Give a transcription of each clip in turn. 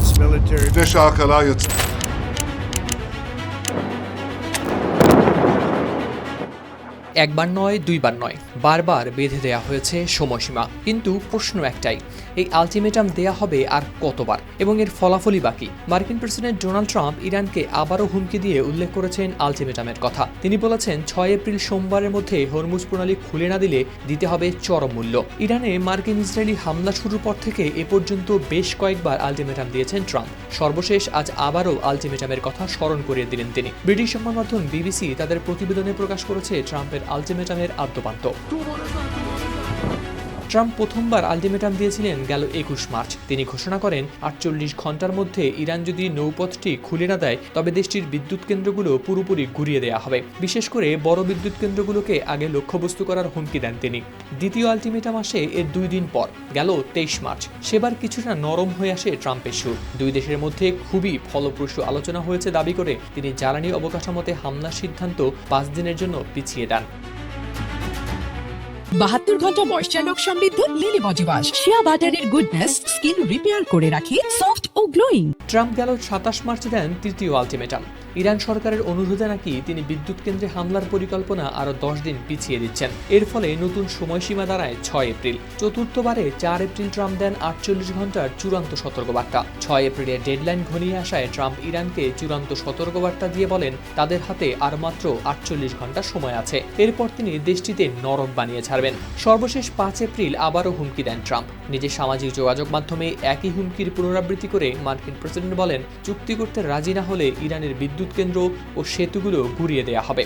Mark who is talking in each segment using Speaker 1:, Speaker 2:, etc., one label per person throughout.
Speaker 1: U.S. military.
Speaker 2: একবার নয়, দুইবার নয়, বারবার বেঁধে দেয়া হয়েছে সময়সীমা। কিন্তু প্রশ্ন একটাই, এই আলটিমেটাম দেয়া হবে আর কতবার, এবং এর ফলাফলই বাকি। মার্কিন প্রেসিডেন্ট ডোনাল্ড ট্রাম্প ইরানকে আবারও হুমকি দিয়ে উল্লেখ করেছেন আলটিমেটামের কথা। তিনি বলেছেন 6 এপ্রিল সোমবারের মধ্যে হরমুজ প্রণালী খুলে না দিলে দিতে হবে চরম মূল্য। ইরানে মার্কিন ইসরায়েলি হামলা শুরুর পর থেকে এ পর্যন্ত বেশ কয়েকবার আলটিমেটাম দিয়েছেন ট্রাম্প। সর্বশেষ আজ আবারও আলটিমেটামের কথা স্মরণ করিয়ে দিলেন তিনি। ব্রিটিশ সংবাদ মাধ্যম বিবিসি তাদের প্রতিবেদনে প্রকাশ করেছে ট্রাম্পের আলটিমেটামের আদ্যোপান্ত। ট্রাম্প প্রথমবার আলটিমেটাম দিয়েছিলেন গেল 21 মার্চ। তিনি ঘোষণা করেন 48 ঘন্টার মধ্যে ইরান যদি নৌপথটি খুলে না দেয় তবে দেশটির বিদ্যুৎ কেন্দ্রগুলো পুরোপুরি গুঁড়িয়ে দেওয়া হবে। বিশেষ করে বড় বিদ্যুৎ কেন্দ্রগুলোকে আগে লক্ষ্যবস্তু করার হুমকি দেন তিনি। দ্বিতীয় আলটিমেটাম আসে এর 2 দিন পর, গেল 23 মার্চ। সেবার কিছুটা নরম হয়ে আসে ট্রাম্পের সুর। দুই দেশের মধ্যে খুবই ফলপ্রসূ আলোচনা হয়েছে দাবি করে তিনি জ্বালানি অবকাঠামোতে হামলার সিদ্ধান্ত 5 দিনের জন্য পিছিয়ে দেন।
Speaker 3: 72 ঘন্টা ময়েশ্চার লক সমৃদ্ধ লিলি বডি ওয়াশ, শিয়া বাটারের গুডনেস স্কিন রিপেয়ার করে রাখে সফট ও গ্লোয়িং।
Speaker 2: ট্রাম্প গেল 27 মার্চ দেন তৃতীয় আলটিমেটাম। ইরান সরকারের অনুরোধে নাকি তিনি বিদ্যুৎ কেন্দ্রে হামলার পরিকল্পনা আরও 10 দিন পিছিয়ে দিচ্ছেন। এর ফলে নতুন সময়সীমা দাঁড়ায় 6 এপ্রিল। চতুর্থবারে 4 এপ্রিল ট্রাম্প দেন 48 ঘন্টার চূড়ান্ত সতর্কবার্তা। 6 এপ্রিলের ডেডলাইন ঘনিয়ে আসায় ট্রাম্প ইরানকে চূড়ান্ত সতর্কবার্তা দিয়ে বলেন তাদের হাতে আর মাত্র 48 ঘন্টা সময় আছে। এরপর তিনি দেশটিতে নরক বানিয়ে ছাড়বেন। সর্বশেষ 5 এপ্রিল আবারও হুমকি দেন ট্রাম্প। নিজের সামাজিক যোগাযোগ মাধ্যমে একই হুমকির পুনরাবৃত্তি করে মার্কিন প্রেসিডেন্ট বলেন চুক্তি করতে রাজি না হলে ইরানের বিদ্যুৎ কেন্দ্র ও সেতুগুলো গুঁড়িয়ে দেয়া হবে।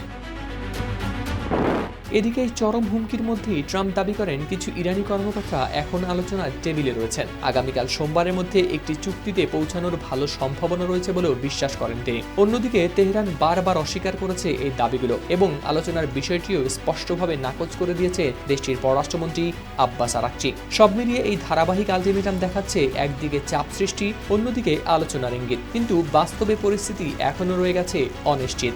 Speaker 2: এদিকে এই চরম হুমকির মধ্যেই ট্রাম্প দাবি করেন কিছু ইরানি কর্মকর্তা এখন আলোচনার টেবিলে রয়েছেন। আগামীকাল সোমবারের মধ্যে একটি চুক্তিতে পৌঁছানোর ভালো সম্ভাবনা রয়েছে বলেও বিশ্বাস করেন তিনি। অন্যদিকে তেহরান বারবার অস্বীকার করেছে এই দাবিগুলো এবং আলোচনার বিষয়টিও স্পষ্টভাবে নাকচ করে দিয়েছে দেশটির পররাষ্ট্রমন্ত্রী আব্বাস আরাকচি। সব মিলিয়ে এই ধারাবাহিক আলটিমেটাম দেখাচ্ছে একদিকে চাপ সৃষ্টি, অন্যদিকে আলোচনার ইঙ্গিত, কিন্তু বাস্তবে পরিস্থিতি এখনো রয়ে গেছে অনিশ্চিত।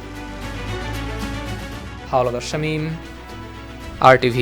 Speaker 2: হাওলাদার শামীম, RTV।